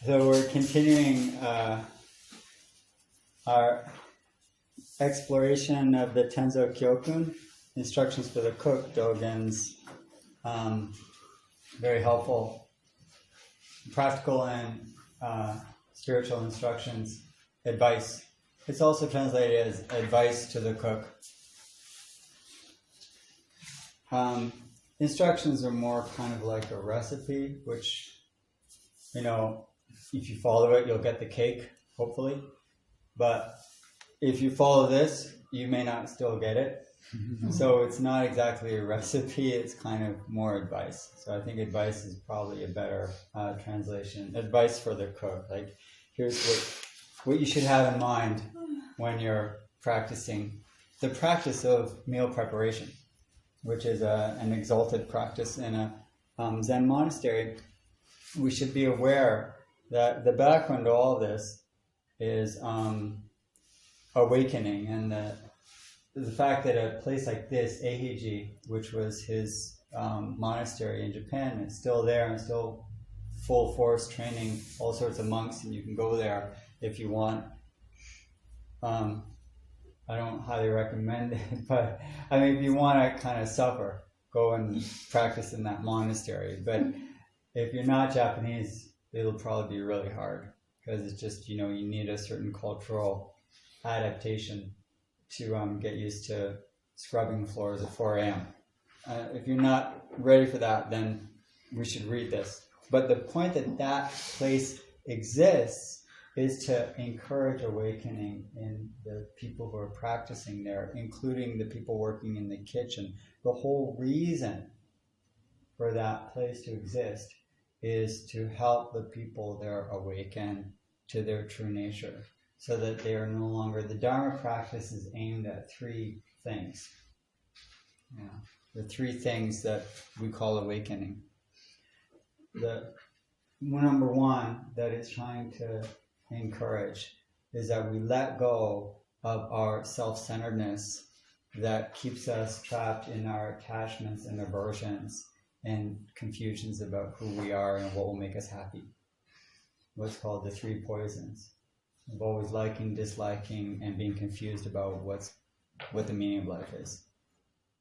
So we're continuing our exploration of the Tenzo Kyokun, instructions for the cook, Dogen's very helpful, practical and spiritual instructions, advice. It's also translated as advice to the cook. Instructions are more kind of like a recipe, which, you know, if you follow it, you'll get the cake, hopefully. But if you follow this, you may not still get it. So it's not exactly a recipe, it's kind of more advice. So I think advice is probably a better translation. Advice for the cook. Like, here's what you should have in mind when you're practicing the practice of meal preparation, which is an exalted practice in a Zen monastery. We should be aware that the background to all this is awakening, and the fact that a place like this, Eihiji, which was his monastery in Japan, is still there and still full force training all sorts of monks, and you can go there if you want. I don't highly recommend it, but I mean, if you want to kind of suffer, go and practice in that monastery. But if you're not Japanese, it'll probably be really hard, because it's just, you need a certain cultural adaptation to get used to scrubbing floors at 4 a.m. If you're not ready for that, then we should read this. But the point that place exists is to encourage awakening in the people who are practicing there, including the people working in the kitchen. The whole reason for that place to exist is to help the people there awaken to their true nature, so that they are no longer... The Dharma practice is aimed at three things. The three things that we call awakening. The number one that it's trying to encourage is that we let go of our self-centeredness that keeps us trapped in our attachments and aversions and confusions about who we are and what will make us happy. What's called the three poisons of always liking, disliking, and being confused about what the meaning of life is,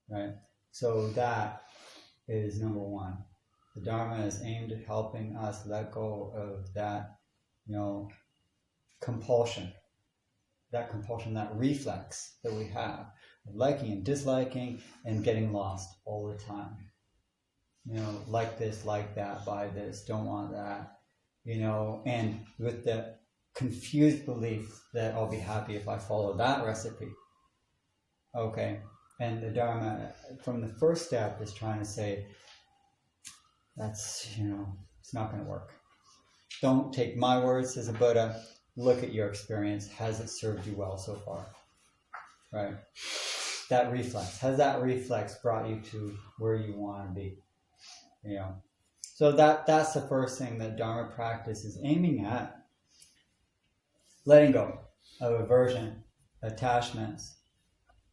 right? So that is number one. The Dharma is aimed at helping us let go of that, compulsion, that reflex that we have of liking and disliking and getting lost all the time. Like this, like that, buy this, don't want that, and with the confused belief that I'll be happy if I follow that recipe. Okay, and the Dharma, from the first step, is trying to say, that's, it's not going to work. Don't take my words, says the Buddha. Look at your experience. Has it served you well so far? Right? That reflex. Has that reflex brought you to where you want to be? So that's the first thing that Dharma practice is aiming at. Letting go of aversion, attachments,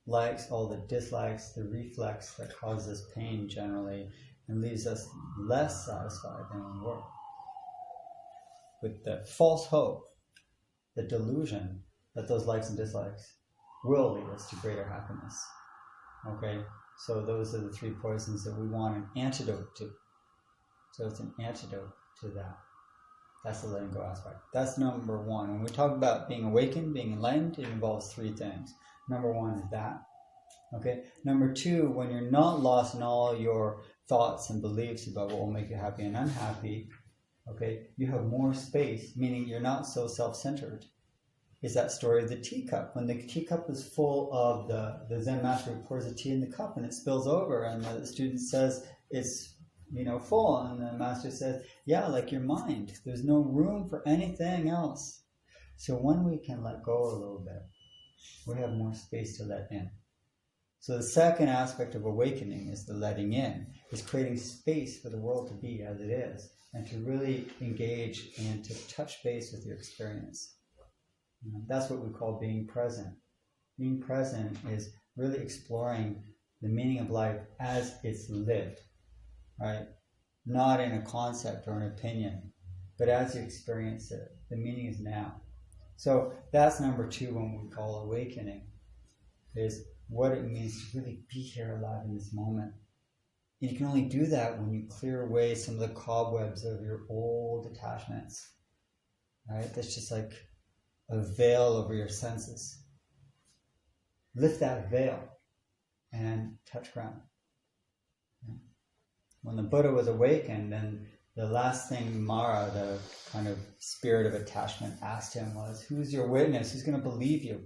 likes, all the dislikes, the reflex that causes pain generally and leaves us less satisfied than we were. With the false hope, the delusion that those likes and dislikes will lead us to greater happiness. Okay? So those are the three poisons that we want an antidote to. So it's an antidote to that. That's the letting go aspect. That's number one. When we talk about being awakened, being enlightened, it involves three things. Number one is that. Okay? Number two, when you're not lost in all your thoughts and beliefs about what will make you happy and unhappy, okay, you have more space, meaning you're not so self-centered. Is that story of the teacup. When the teacup is full of the Zen master who pours the tea in the cup and it spills over, and the student says it's full, and the master says, yeah, like your mind, there's no room for anything else. So when we can let go a little bit, we have more space to let in. So the second aspect of awakening is the letting in, is creating space for the world to be as it is, and to really engage and to touch base with your experience. That's what we call being present. Being present is really exploring the meaning of life as it's lived, right? Not in a concept or an opinion, But as you experience it, the meaning is now. So that's number 2 when we call awakening, is what it means to really be here alive in this moment. And you can only do that when you clear away some of the cobwebs of your old attachments. Right? That's just like a veil over your senses. Lift that veil and touch ground. When the Buddha was awakened, then the last thing Mara, the kind of spirit of attachment, asked him was, who's your witness? Who's going to believe you?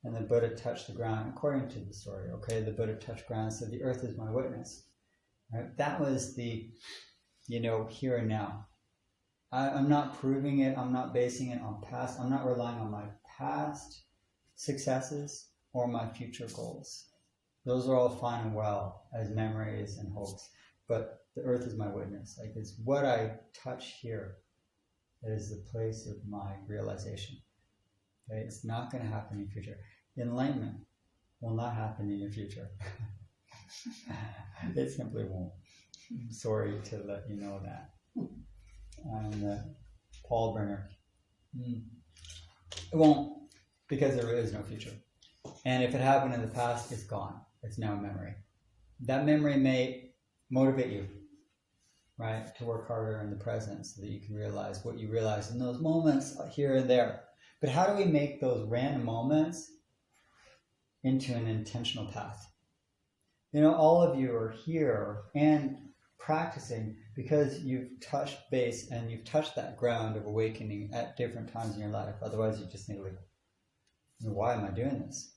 And the Buddha touched the ground, according to the story. Okay, the Buddha touched ground and said, the earth is my witness. Right? That was the, here and now. I'm not proving it. I'm not basing it on past. I'm not relying on my past successes or my future goals. Those are all fine and well as memories and hopes. But the earth is my witness. Like, it's what I touch here that is the place of my realization. Okay? It's not going to happen in your future. Enlightenment will not happen in your future. It simply won't. I'm sorry to let you know that. And Paul Brenner. It won't, because there is no future. And if it happened in the past, it's gone. It's now a memory. That memory may motivate you, right, to work harder in the present so that you can realize what you realize in those moments here and there. But how do we make those random moments into an intentional path? All of you are here and practicing because you've touched base and you've touched that ground of awakening at different times in your life. Otherwise, you just think, like, why am I doing this?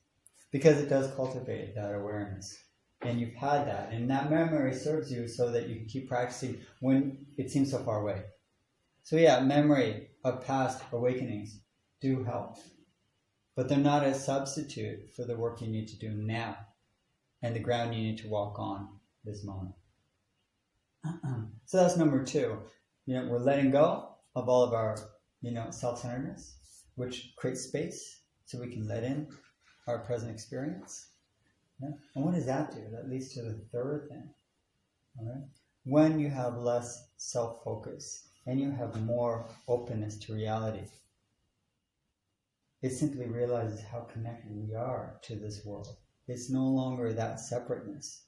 Because it does cultivate that awareness. And you've had that. And that memory serves you so that you can keep practicing when it seems so far away. So yeah, memory of past awakenings do help. But they're not a substitute for the work you need to do now and the ground you need to walk on this moment. So that's number 2. We're letting go of all of our, self-centeredness, which creates space so we can let in our present experience. Yeah? And what does that do? That leads to the third thing. All right? When you have less self-focus and you have more openness to reality, it simply realizes how connected we are to this world. It's no longer that separateness.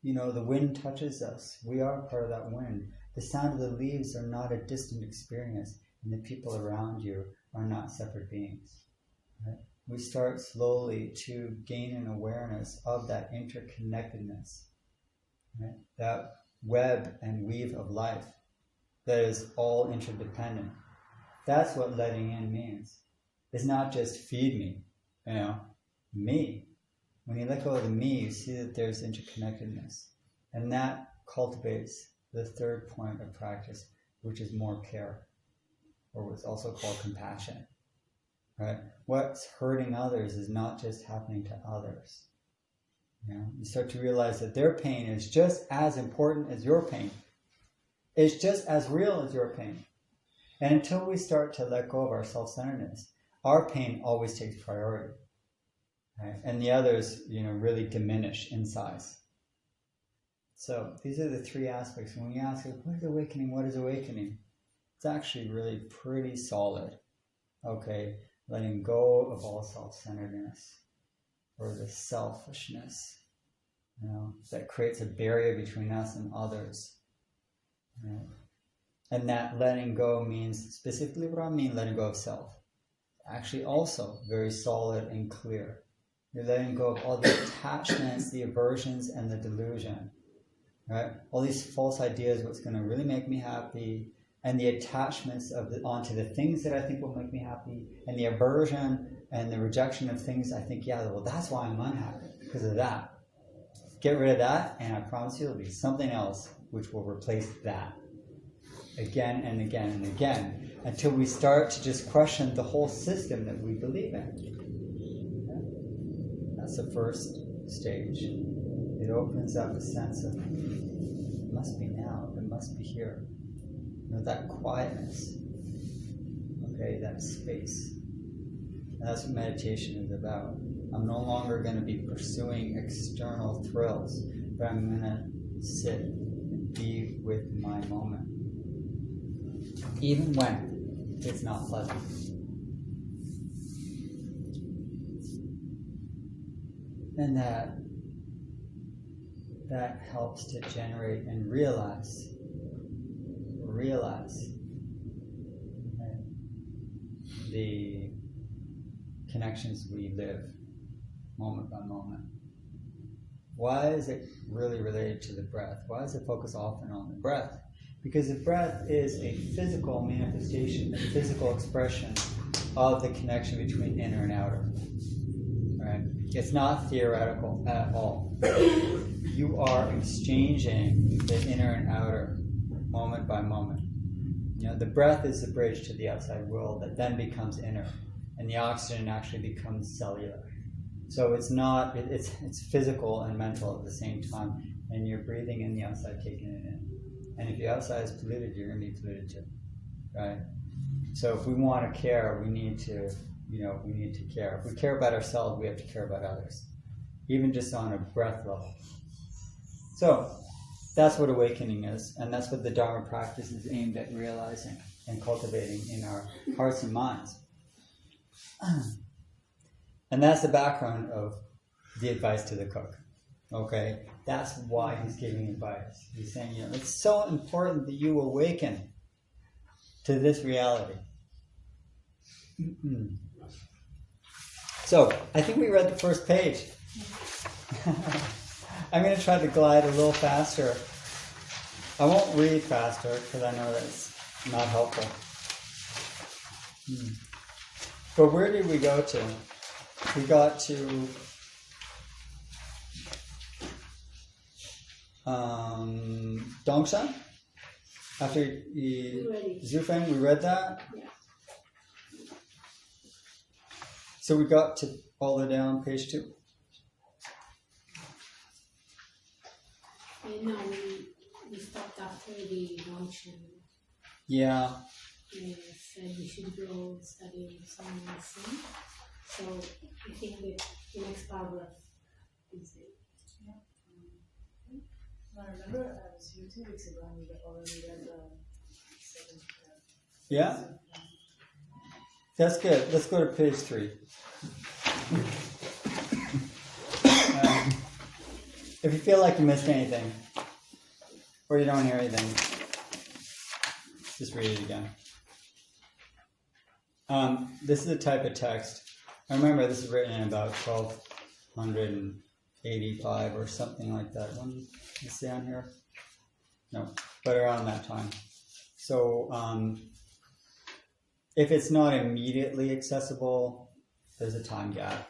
The wind touches us. We are part of that wind. The sound of the leaves are not a distant experience, and the people around you are not separate beings. Right? We start slowly to gain an awareness of that interconnectedness, right? That web and weave of life that is all interdependent. That's what letting in means. It's not just feed me, me. When you let go of the me, you see that there's interconnectedness. And that cultivates the third point of practice, which is more care, or what's also called compassion. Right? What's hurting others is not just happening to others. You start to realize that their pain is just as important as your pain. It's just as real as your pain. And until we start to let go of our self-centeredness, our pain always takes priority. Right? And the others, really diminish in size. So these are the 3 aspects. When you ask, what is awakening? What is awakening? It's actually really pretty solid. Okay, letting go of all self-centeredness or the selfishness, that creates a barrier between us and others. Right? And that letting go means, specifically what I mean, letting go of self. Actually also very solid and clear. You're letting go of all the attachments, the aversions, and the delusion. Right? All these false ideas, what's going to really make me happy, and the attachments onto the things that I think will make me happy, and the aversion and the rejection of things I think, that's why I'm unhappy, because of that. Get rid of that, and I promise you there'll be something else which will replace that. Again and again and again, until we start to just question the whole system that we believe in. That's the first stage. It opens up a sense of, it must be now, it must be here. That quietness, okay, that space. And that's what meditation is about. I'm no longer going to be pursuing external thrills, but I'm going to sit and be with my moment. even when it's not pleasant. And that helps to generate and realize the connections we live moment by moment. Why is it really related to the breath? Why is it focused often on the breath? Because the breath is a physical manifestation, a physical expression of the connection between inner and outer. Right? It's not theoretical at all. You are exchanging the inner and outer moment by moment. You know, the breath is the bridge to the outside world that then becomes inner, and the oxygen actually becomes cellular. So it's not, it's physical and mental at the same time, and you're breathing in the outside, taking it in. And if the outside is polluted, you're going to be polluted too, right? So if we want to care, we need to care. If we care about ourselves, we have to care about others, even just on a breath level. So that's what awakening is, and that's what the Dharma practice is aimed at realizing and cultivating in our hearts and minds. And that's the background of the advice to the cook. Okay? That's why he's giving advice. He's saying, it's so important that you awaken to this reality. So, I think we read the first page. I'm going to try to glide a little faster. I won't read faster because I know that's not helpful. But where did we go to? We got to Dongshan? After Zufeng, we read that? Yeah. So we got to all the way down page 2. And now we stopped after the luncheon. Yeah. We said we should go study some medicine. So I think that the next paragraph is it. I remember I was here 2 weeks ago and we already read the 7th. Yeah? That's good. Let's go to page 3. If you feel like you missed anything, or you don't hear anything, just read it again. This is a type of text. I remember this is written in about 1285 or something like that. When did you say on here? No, but around that time. So if it's not immediately accessible, there's a time gap.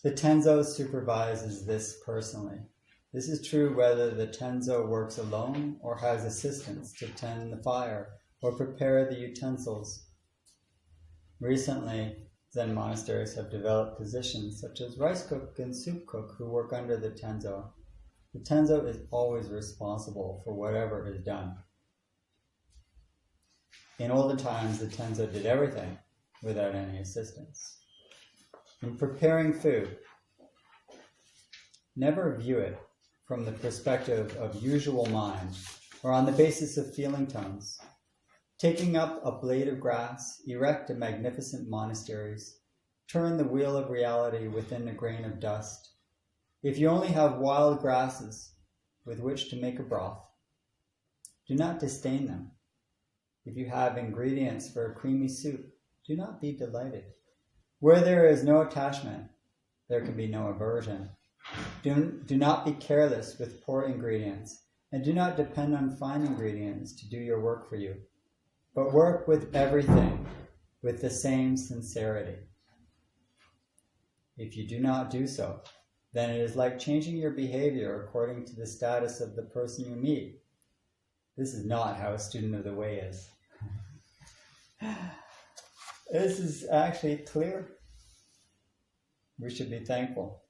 The Tenzo supervises this personally. This is true whether the Tenzo works alone or has assistants to tend the fire or prepare the utensils. Recently, Zen monasteries have developed positions such as rice cook and soup cook who work under the Tenzo. The Tenzo is always responsible for whatever is done. In olden times, the Tenzo did everything without any assistance. In preparing food, never view it from the perspective of usual mind or on the basis of feeling tones. Taking up a blade of grass, erect a magnificent monasteries, turn the wheel of reality within a grain of dust. If you only have wild grasses with which to make a broth, do not disdain them. If you have ingredients for a creamy soup, do not be delighted. Where there is no attachment, there can be no aversion. Do not be careless with poor ingredients, and do not depend on fine ingredients to do your work for you, but work with everything with the same sincerity. If you do not do so, then it is like changing your behavior according to the status of the person you meet. This is not how a student of the way is. This is actually clear. We should be thankful.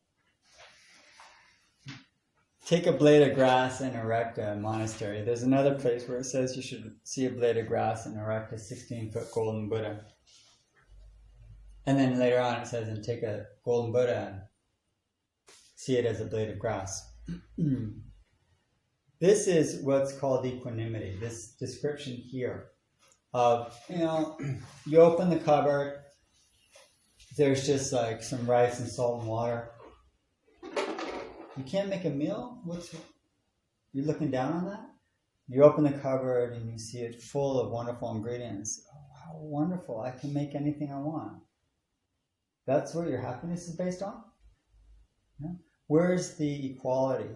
Take a blade of grass and erect a monastery. There's another place where it says you should see a blade of grass and erect a 16-foot golden Buddha. And then later on it says, and take a golden Buddha and see it as a blade of grass. This is what's called equanimity, this description here of, you open the cupboard, there's just like some rice and salt and water. You can't make a meal? You're looking down on that? You open the cupboard and you see it full of wonderful ingredients. Oh, how wonderful, I can make anything I want. That's what your happiness is based on? Yeah? Where's the equality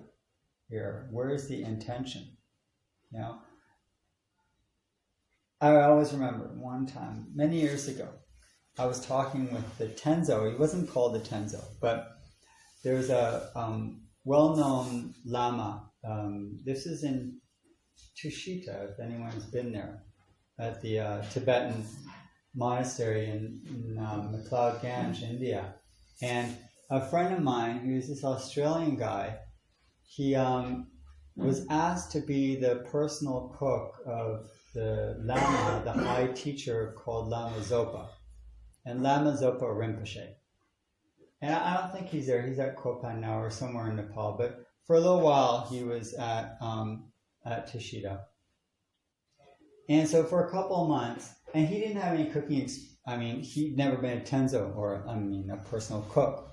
here? Where's the intention? I always remember one time, many years ago, I was talking with the Tenzo. He wasn't called the Tenzo, but there's a well-known Lama. This is in Tushita, if anyone's been there, at the Tibetan monastery in McLeod Ganj, India. And a friend of mine, who's this Australian guy, he was asked to be the personal cook of the Lama, the high teacher called Lama Zopa. And Lama Zopa Rinpoche. And I don't think he's there. He's at Kopan now or somewhere in Nepal. But for a little while, he was at Tushita. And so for a couple of months, and he didn't have any cooking. He'd never been a Tenzo or a personal cook.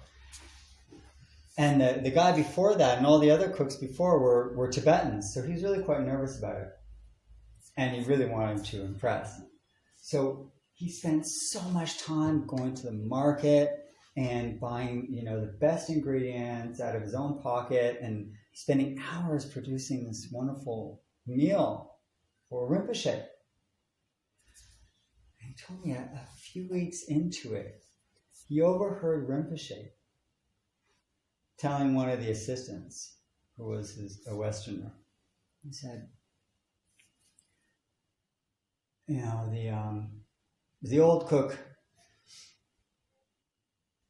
And the guy before that and all the other cooks before were Tibetans. So he was really quite nervous about it. And he really wanted to impress. So he spent so much time going to the market and buying, the best ingredients out of his own pocket and spending hours producing this wonderful meal for Rinpoche. And he told me a few weeks into it, he overheard Rinpoche telling one of the assistants, who was a Westerner, he said, the old cook,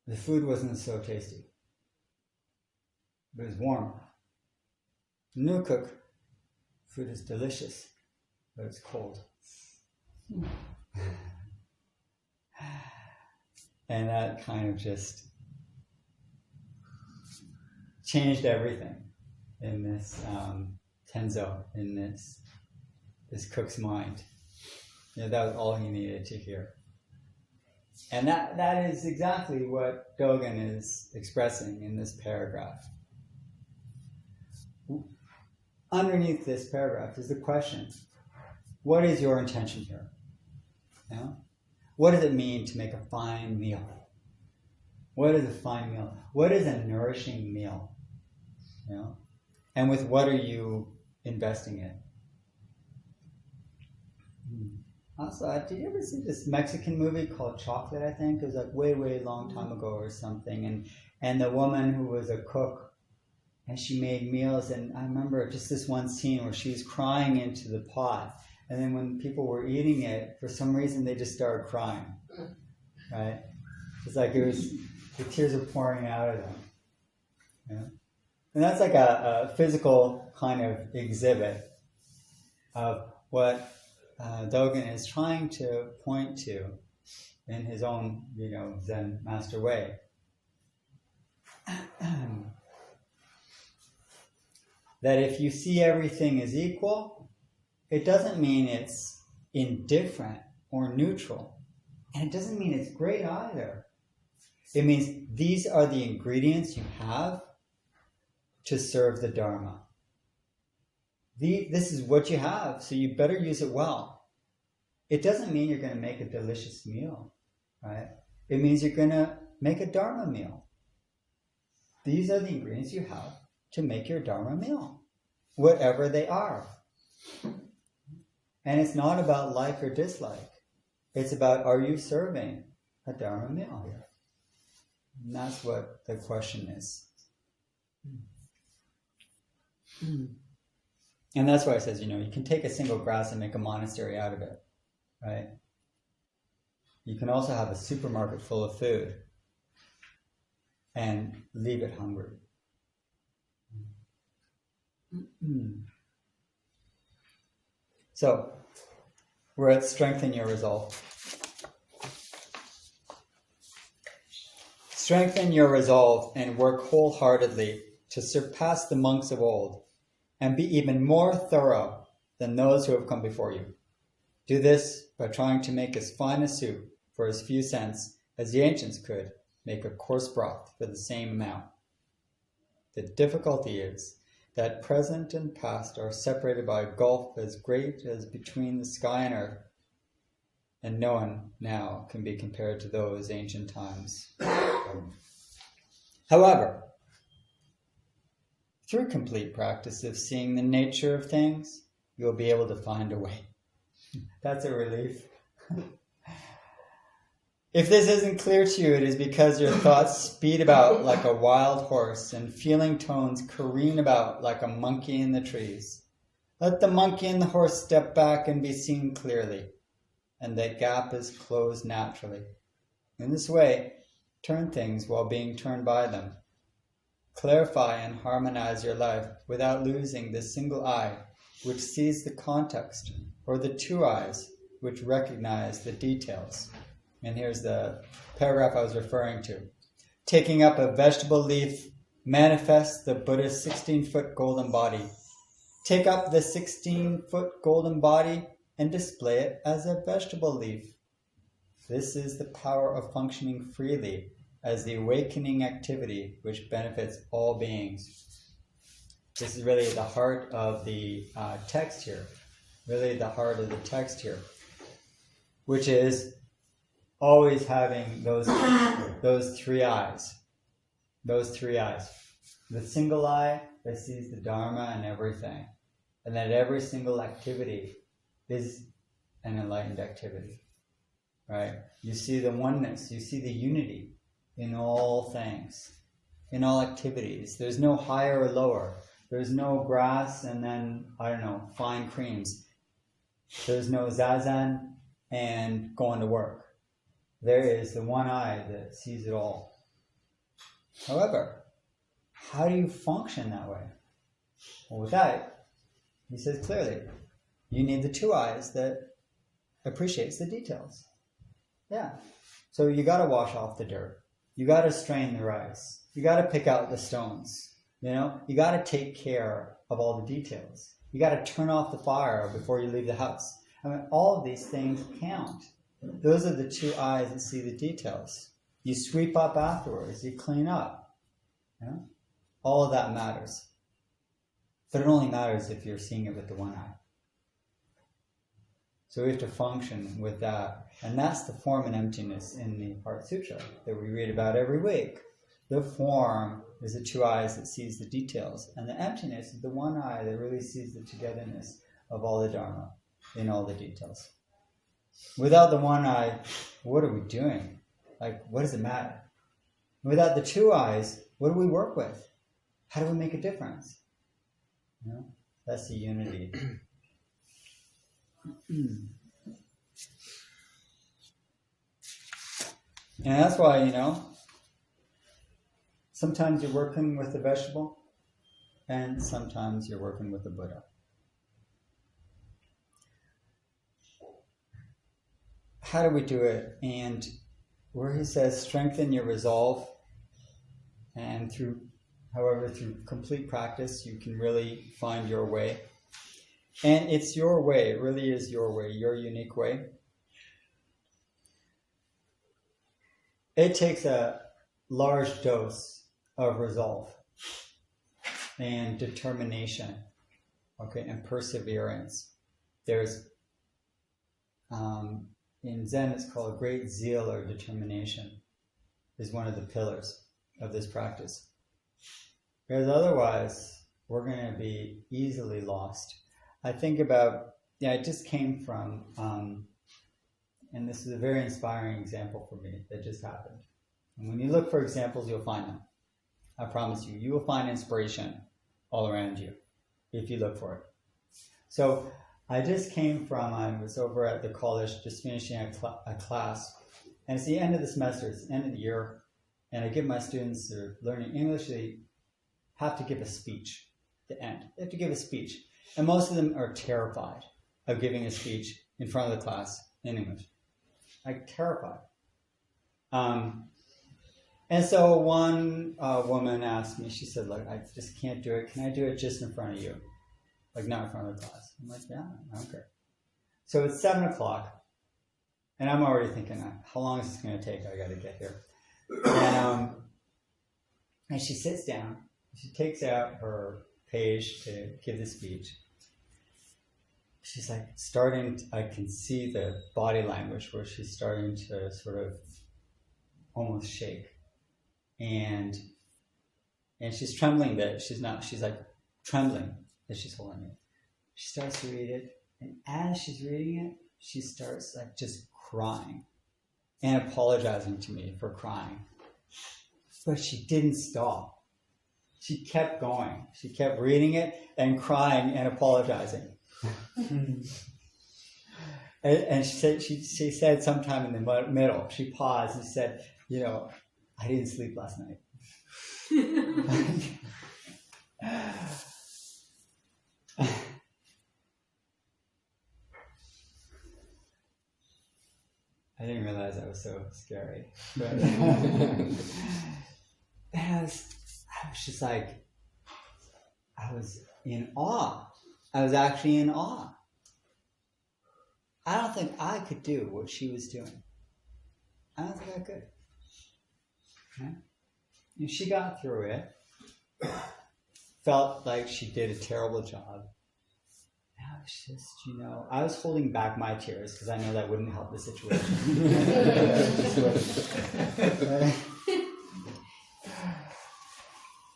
the food wasn't so tasty. It was warm. The new cook, food is delicious, but it's cold. And that kind of just changed everything in this Tenzo, in this cook's mind. That was all he needed to hear. And that is exactly what Dogen is expressing in this paragraph. Underneath this paragraph is the question, what is your intention here? What does it mean to make a fine meal? What is a fine meal? What is a nourishing meal? And with what are you investing in? Also, did you ever see this Mexican movie called Chocolate, I think? It was like way, way long time ago or something. And the woman who was a cook, and she made meals, and I remember just this one scene where she was crying into the pot. And then when people were eating it, for some reason they just started crying, right? It's like the tears were pouring out of them. And that's like a physical kind of exhibit of what Dogen is trying to point to in his own, Zen master way. That if you see everything as equal, it doesn't mean it's indifferent or neutral. And it doesn't mean it's great either. It means these are the ingredients you have to serve the Dharma. This is what you have, so you better use it well. It doesn't mean you're going to make a delicious meal, right? It means you're going to make a Dharma meal. These are the ingredients you have to make your Dharma meal, whatever they are. And it's not about like or dislike. It's about, are you serving a Dharma meal here? And that's what the question is. And that's why it says, you can take a single grass and make a monastery out of it, right? You can also have a supermarket full of food and leave it hungry. So, we're at strengthen your resolve. Strengthen your resolve and work wholeheartedly to surpass the monks of old and be even more thorough than those who have come before you. Do this by trying to make as fine a soup for as few cents as the ancients could make a coarse broth for the same amount. The difficulty is that present and past are separated by a gulf as great as between the sky and earth, and no one now can be compared to those ancient times. However, through complete practice of seeing the nature of things, you'll be able to find a way. That's a relief. If this isn't clear to you, it is because your thoughts speed about like a wild horse and feeling tones careen about like a monkey in the trees. Let the monkey and the horse step back and be seen clearly, and that gap is closed naturally. In this way, turn things while being turned by them. Clarify and harmonize your life without losing the single eye which sees the context, or the two eyes which recognize the details. And here's the paragraph I was referring to. Taking up a vegetable leaf manifests the Buddha's 16-foot golden body. Take up the 16-foot golden body and display it as a vegetable leaf. This is the power of functioning freely as the awakening activity which benefits all beings. This is really the heart of the text here. Really the heart of the text here. Which is always having those three eyes. Those three eyes. The single eye that sees the Dharma and everything. And that every single activity is an enlightened activity. Right? You see the oneness, you see the unity in all things, in all activities. There's no higher or lower. There's no grass and then, fine creams. There's no zazen and going to work. There is the one eye that sees it all. However, how do you function that way? Well, with that, he says clearly, you need the two eyes that appreciates the details. Yeah. So you got to wash off the dirt. You got to strain the rice. You got to pick out the stones. You got to take care of all the details. You got to turn off the fire before you leave the house. All of these things count. Those are the two eyes that see the details. You sweep up afterwards. You clean up. All of that matters. But it only matters if you're seeing it with the one eye. So we have to function with that. And that's the form and emptiness in the Heart Sutra that we read about every week. The form is the two eyes that sees the details. And the emptiness is the one eye that really sees the togetherness of all the Dharma in all the details. Without the one eye, what are we doing? What does it matter? Without the two eyes, what do we work with? How do we make a difference? That's the unity. And that's why, sometimes you're working with the vegetable and sometimes you're working with the Buddha. How do we do it? And where he says, strengthen your resolve, and through complete practice, you can really find your way. And it's your way, it really is your way, your unique way. It takes a large dose of resolve and determination, and perseverance. There's, in Zen, it's called great zeal or determination, is one of the pillars of this practice. Because otherwise, we're going to be easily lost. I think about, I just came from, and this is a very inspiring example for me that just happened. And when you look for examples, you'll find them. I promise you, you will find inspiration all around you if you look for it. So I just came from, I was over at the college just finishing a class, and it's the end of the semester, it's the end of the year, and I give my students who are learning English, they have to give a speech at the end. They have to give a speech. And most of them are terrified of giving a speech in front of the class in English. Terrified. And so one woman asked me, she said, look, I just can't do it. Can I do it just in front of you? Like, not in front of the class. I'm like, yeah, I don't care. So it's 7 o'clock, and I'm already thinking, how long is this going to take? I got to get here. And she sits down. She takes out her page to give the speech. She's like starting, I can see the body language where she's starting to sort of almost shake. And she's trembling that she's like trembling that she's holding it. She starts to read it, and as she's reading it, she starts like just crying and apologizing to me for crying. But she didn't stop. She kept going. She kept reading it and crying and apologizing. and she said sometime in the middle, she paused and said, you know, I didn't sleep last night. I didn't realize that was so scary. But I was just like, I was in awe. I was actually in awe. I don't think I could do what she was doing. I don't think I could. Okay? And she got through it. Felt like she did a terrible job. And I was just, you know, I was holding back my tears because I know that wouldn't help the situation.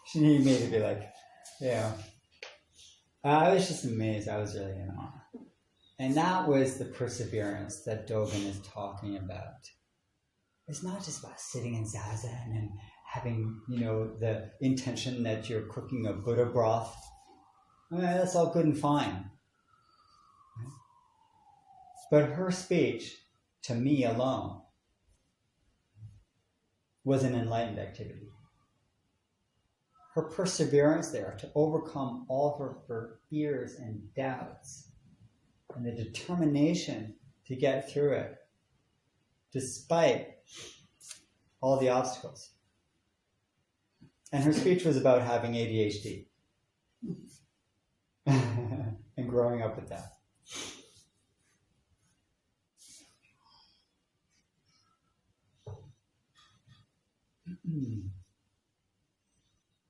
She needed me to be like, yeah. I was just amazed. I was really in awe. And that was the perseverance that Dogen is talking about. It's not just about sitting in zazen and having, you know, the intention that you're cooking a Buddha broth. I mean, that's all good and fine. But her speech, to me alone, was an enlightened activity. Her perseverance there to overcome all her fears and doubts, and the determination to get through it, despite all the obstacles. And her speech was about having ADHD and growing up with that.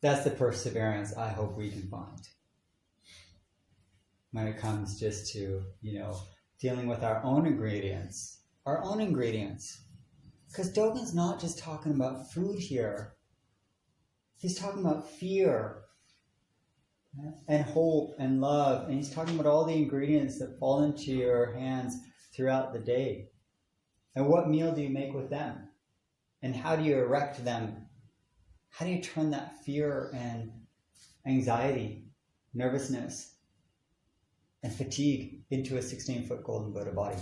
That's the perseverance I hope we can find when it comes just to, you know, dealing with our own ingredients. Because Dogen's not just talking about food here. He's talking about fear and hope and love. And he's talking about all the ingredients that fall into your hands throughout the day. And what meal do you make with them? And how do you erect them? How do you turn that fear and anxiety, nervousness, and fatigue into a 16-foot golden Buddha body?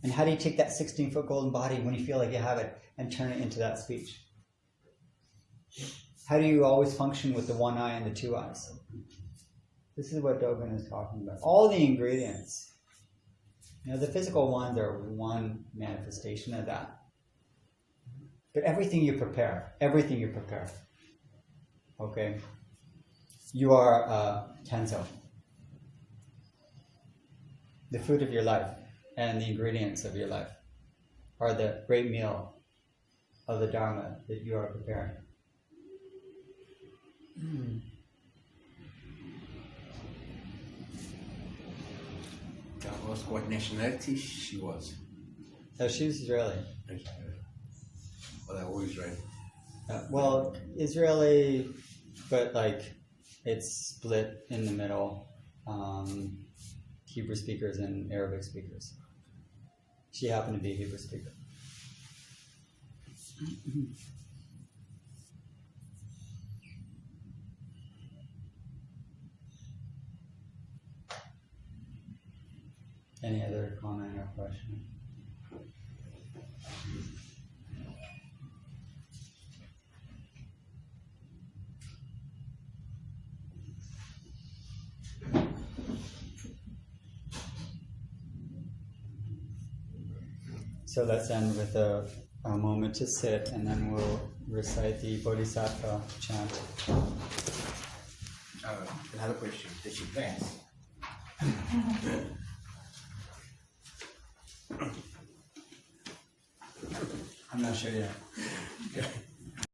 And how do you take that 16-foot golden body when you feel like you have it and turn it into that speech? How do you always function with the one eye and the two eyes? This is what Dogen is talking about. All the ingredients. You know, the physical ones are one manifestation of that. But everything you prepare, okay? You are Tenzo. The food of your life and the ingredients of your life are the great meal of the Dharma that you are preparing. That was what nationality she was. So she was Israeli. Well, that was Israeli. Well, Israeli, but like it's split in the middle. Hebrew speakers and Arabic speakers. She happened to be a Hebrew speaker. Any other comment or question? So let's end with a moment to sit, and then we'll recite the Bodhisattva chant. Another question. Did she pass? I'm not sure yet.